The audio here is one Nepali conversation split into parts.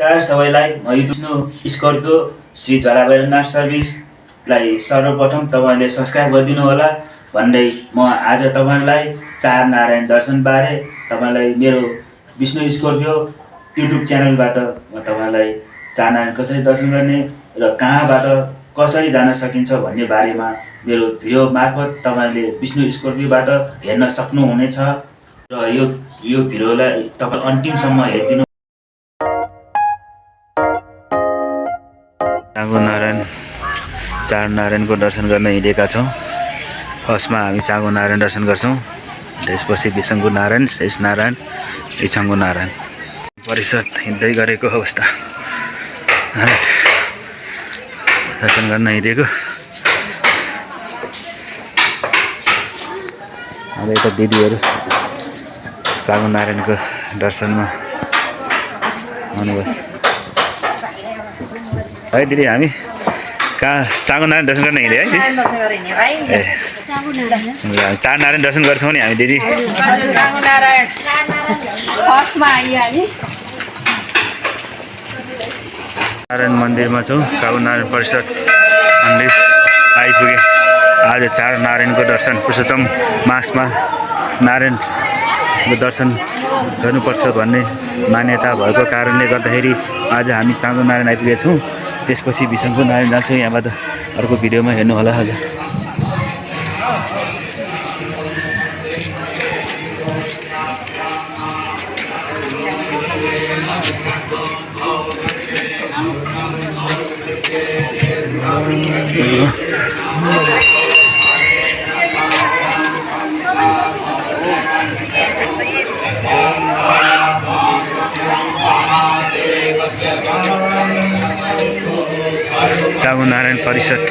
नमस्कार सबैलाई म विष्णु स्कर्पियो श्री झराबेलनाथ सर्भिसलाई सर्वप्रथम तपाईले सब्स्क्राइब गरिदिनु होला भन्दै म आज तपाईलाई चार नारायण दर्शनबारे तपाईलाई मेरो विष्णु स्कर्पियो युट्युब च्यानलबाट म तपाईलाई चार नारायण कसरी दर्शन गर्ने र कहाँबाट कसरी जान सकिन्छ भन्ने बारेमा मेरो भिडियो मार्फत तपाईले विष्णु स्कर्पियोबाट हेर्न सक्नुहुनेछ र यो भिडियोलाई तपाई अन्तिमसम्म हेरिदिनु। चाँगु नारायण चार नारायणको दर्शन गर्न हिँडेका छौँ। फर्स्टमा हामी चाँगु नारायण दर्शन गर्छौँ, त्यसपछि बिसङ्गु नारायण, शेष नारायण, इछाङ्गु नारायण। परिषद हिँड्दै गरेको अवस्था दर्शन गर्न हिँडेको। अब यता दिदीहरू चाँगु नारायणको दर्शनमा आउनुभयो है दिदी। हामी कहाँ चाँगु नारायण दर्शन गर्न हिँड्यो है? चार नारायण दर्शन गर्छौँ नि हामी दिदी। नारायण मन्दिरमा छौँ, चाँगु नारायण परिषद मन्दिर आइपुगे। आज चार नारायणको दर्शन, पुरुषोत्तम मासमा नारायणको दर्शन गर्नुपर्छ भन्ने मान्यता भएको कारणले गर्दाखेरि आज हामी चाँगु नारायण आइपुगेका छौँ। त्यसपछि बिसङ्गु नारायण जान्छौँ। यहाँबाट अर्को भिडियोमा हेर्नु होला आज। चाँगु नारायण परिषद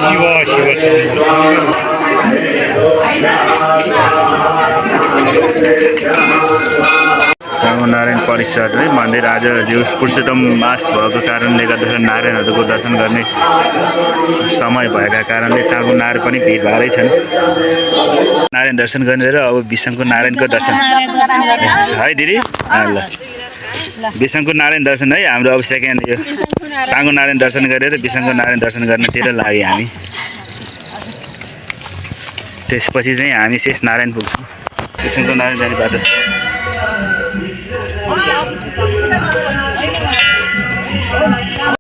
शिव शिव चाँगु नारायण परिषद है मन्दिर आज पुरुषोत्तम मास भएको कारणले गर्दाखेरि नारायणहरूको दर्शन गर्ने समय भएका कारणले चाँगु नारायण पनि भिड भएरै छन्। नारायण दर्शन गरेर अब बिसङ्गु नारायणको दर्शन है दिदी। ल बिसङ्गु नारायण दर्शन है हाम्रो अब सेकेन्ड। यो चाँगु नारायण दर्शन गरेर बिसङ्गु नारायण दर्शन गर्नतिर लाग्यो हामी। त्यसपछि चाहिँ हामी शेष नारायण पुग्छौँ। बिसङ्गु नारायण जाने बाटो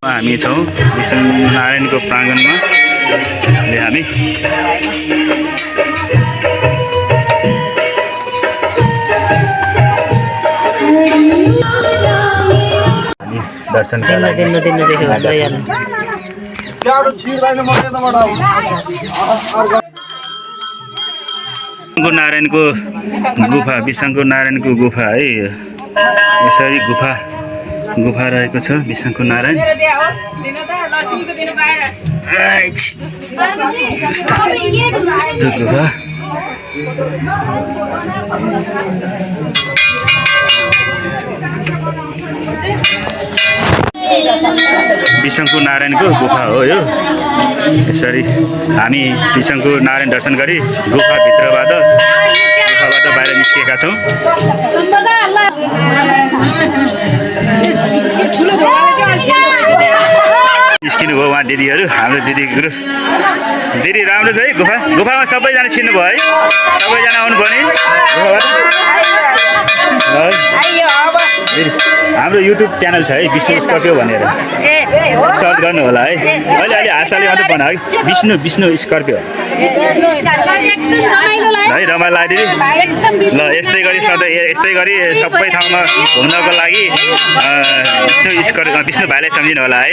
हामी छौँ बिसङ्गु नारायणको प्राङ्गणमा। हामी दर्शनका लागि बिसङ्गु नारायणको गुफा, बिसङ्गु नारायणको गुफा है। यसरी गुफा रहेको छ बिसङ्गु नारायण। यस्तो गुफा बिसङ्गु नारायणको गुफा हो यो। यसरी हामी बिसङ्गु नारायण दर्शन गरी गुफाबाट बाहिर निस्केका छौँ। निस्किनु भयो उहाँ दिदीहरू, हाम्रो दिदी ग्रुप। दिदी राम्रो छ है गुफा? गुफामा सबैजना छिर्नु भयो है? सबैजना आउनुभयो नि गुफाबाट? हाम्रो युट्युब च्यानल छ है विष्णु स्कर्पियो भनेर सर्च गर्नु होला है। अहिले हातले मात्रै बना है विष्णु स्कर्पियो है। रमाइलो लाग्यो दिदी। ल यस्तै गरी सधैँ यस्तै गरी सबै ठाउँमा घुम्नको लागि विष्णु भाइलाई सम्झिनु होला है।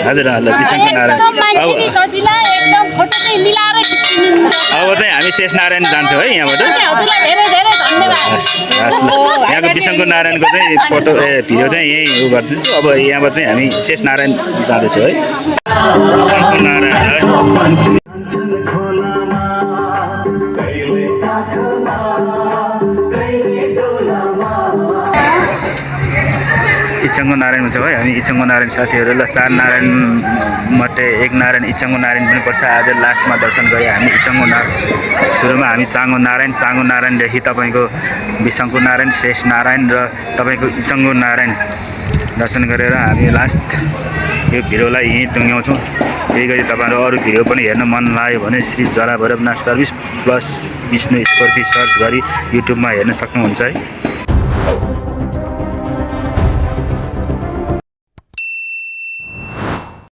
हजुर ल बिसङ्गु नारायण। अब चाहिँ हामी शेष नारायण जान्छौँ है यहाँबाट। यहाँको बिसङ्गु नारायणको चाहिँ फोटो भिडियो चाहिँ यहीँ उ गरिदिन्छु। अब यहाँबाट चाहिँ हामी शेष नारायण जाँदैछौँ है। बिसङ्गु नारायण इचङ्गो नारायण छ है हामी इचङ्गो नारायण साथीहरू ल 4 नारायण मध्ये 1 नारायण इचङ्गो नारायण पनि पर्छ आज लास्टमा दर्शन गरे हामी इचङ्गो नारायण सुरुमा हामी चाँगो नारायणदेखि तपाईको बिसङ्गो नारायण शेष नारायण र तपाईको इचङ्गो नारायण दर्शन गरेर हामी लास्ट यो भिडियोलाई यहीँ टुङ्ग्याउँछौँ यही गरी तपाईहरु अरु भिडियो पनि हेर्न मन लाग्यो भने श्री जला Bhairavnath service plus Vishnu Scorpio search गरी युट्युबमा हेर्न सक्नुहुन्छ है।